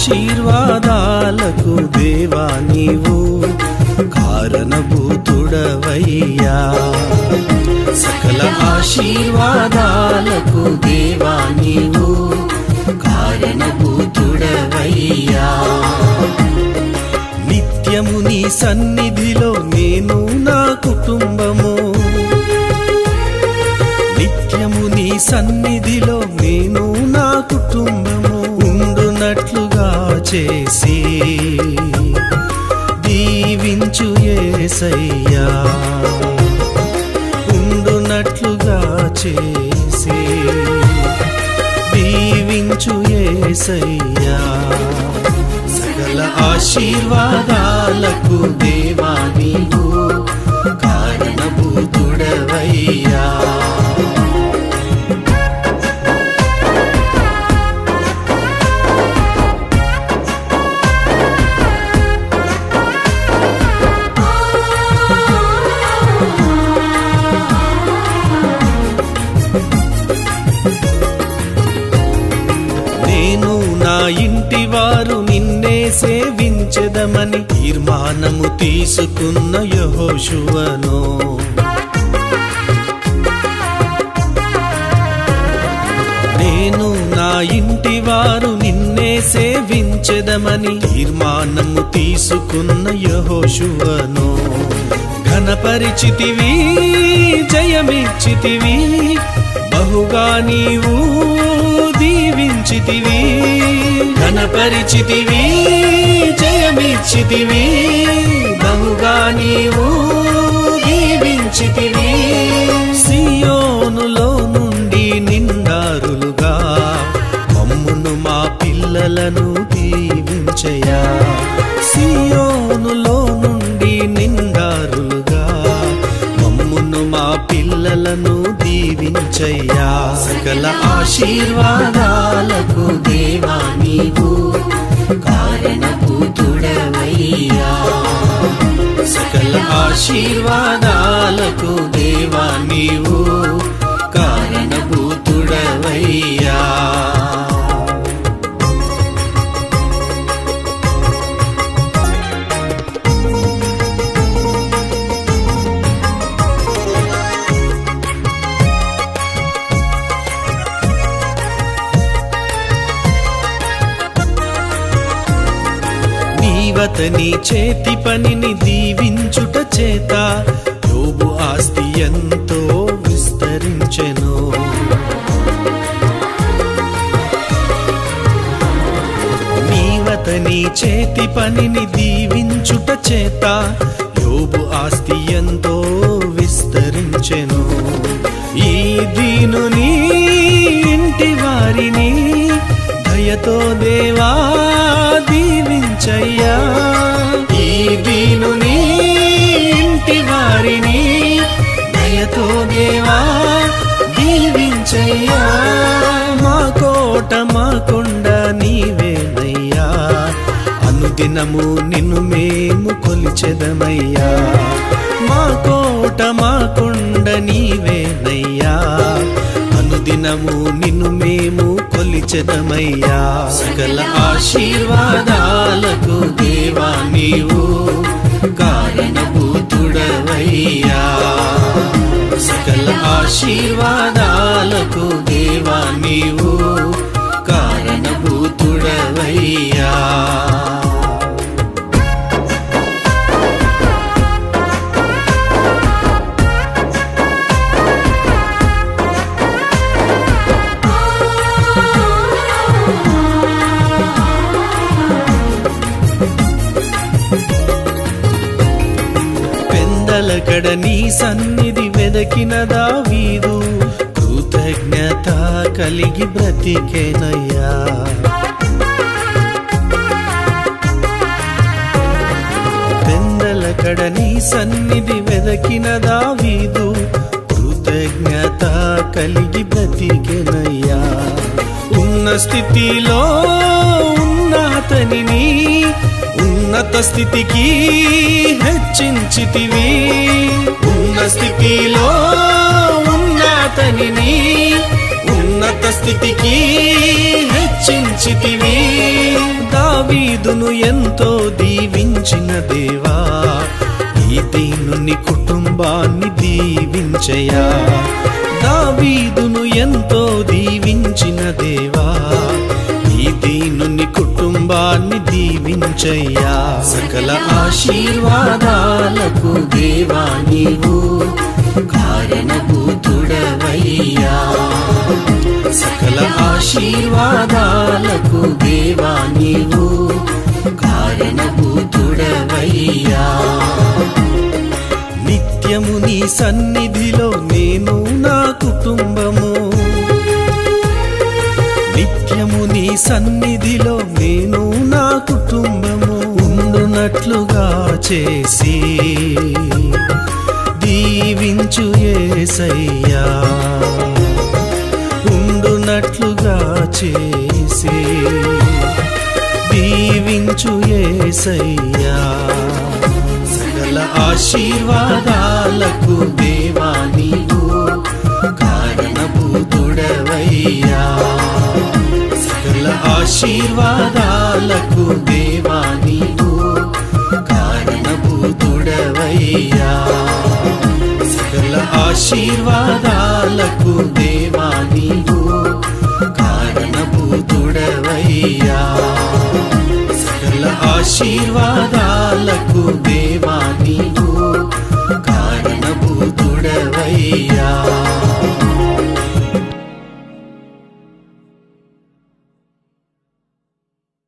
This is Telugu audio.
ఆశీర్వాదాలకు దేవా నీవు కారణభూతుడవయ్యా సకల ఆశీర్వాదాలకు దేవా నీవు కారణభూతుడవయ్యా నిత్యము నీ సన్నిధిలో నేను నా కుటుంబము నిత్యము నీ సన్నిధిలో నేను నా కుటుంబము ఉండునట్లుగా చేసి దీవించు యేసయ్యా ఉండునట్లుగా చేసి దీవించు యేసయ్యా సకల ఆశీర్వాదాలకు దేవా నీవు కారణభూతుడవయ్యా నేను నా ఇంటి వారు నిన్నే సేవించెదమని తీర్మానము తీసుకున్న యెహోషువను నేను నా ఇంటి వారు నిన్నే సేవించెదమని తీర్మానము తీసుకున్న యెహోషువను ఘనపరిచితివి జయమిచ్చితివి బహుగా నీవు దీవించితివి ఘనపరిచితివి జయమిచ్చితివి బహుగా నీవు దీవించితివి సియోనులో నుండి నిండారులుగా మమ్మును మా పిల్లలను దీవించయా సియోనులో నుండి నిండారులుగా మమ్మును మా పిల్లలను దీవించయ్యా సకల ఆశీర్వాదాలకు దేవా నీవు కారణభూతుడవయ్యా సకల ఆశీర్వాదాలకు దేవా నీవు కారణభూతుడవయ్యా అతని చేతి పనిని దీవించుట చేత యోబు ఆస్తి ఎంతో విస్తరించెను నీవతని చేతి పనిని దీవించుట చేత యోబు ఆస్తి ఎంతో విస్తరించెను ఈ దీనుని ఇంటి వారిని దయతో దేవా దీవించయ్యా ఈ దీనుని ఇంటి వారిని దయతో దేవా దీవించయ్యా మా కోట మా కొండ నీవేనయ్యా అనుదినము నిన్ను మేము కొలిచెదమయ్యా మా కోట మా కొండ నీవేనయ్యా అనుదినము నిన్ను మేము కొలిచెదమయ్యా సకల ఆశీర్వాదాలకు దేవా నీవు కారణభూతుడవయ్యా సకల ఆశీర్వాదాలకు దేవా నీవు కారణభూతుడవయ్యా పెందలకడ నీ సన్నిధి వెదకిన దావీదు కృతజ్ఞత కలిగి బ్రతికెనయ్యా పెందలకడ నీ సన్నిధి వెదకిన దావీదు కృతజ్ఞత కలిగి బ్రతికెనయ్యా ఉన్న స్థితిలో ఉన్న అతనిని ఉన్నత స్థితికి హెచ్చించితివి ఉన్న స్థితిలో ఉన్న అతనిని ఉన్నత స్థితికి హెచ్చించితివి దావీదును ఎంతో దీవించిన దేవా ఈ దీనుని కుటుంబాన్ని దీవించయా దావీదును ఎంతో దీవించిన దేవా ఈ దీనుని కుటుంబాన్ని దీవించయ్యా సకల ఆశీర్వాదాలకు దేవా నీవు కారణభూతుడవయ్యా సకల ఆశీర్వాదాలకు దేవా నీవు కారణభూతుడవయ్యా నిత్యము నీ సన్నిధిలో నేను నా కుటుంబము నిత్యము నీ సన్నిధిలో నేను నా కుటుంబము ఉండునట్లుగా చేసి దీవించు యేసయ్యా ఉండునట్లుగా చేసి దీవించు యేసయ్యా సకల ఆశీర్వాదాలకు దేవా నీవు కారణభూతుడవయ్యా సకల ఆశీర్వాదాలకు దేవా నీవు కారణభూతుడవయ్యా సకల ఆశీర్వాదాలకు దేవా నీవు కారణభూతుడవయ్యా సకల ఆశీర్వాద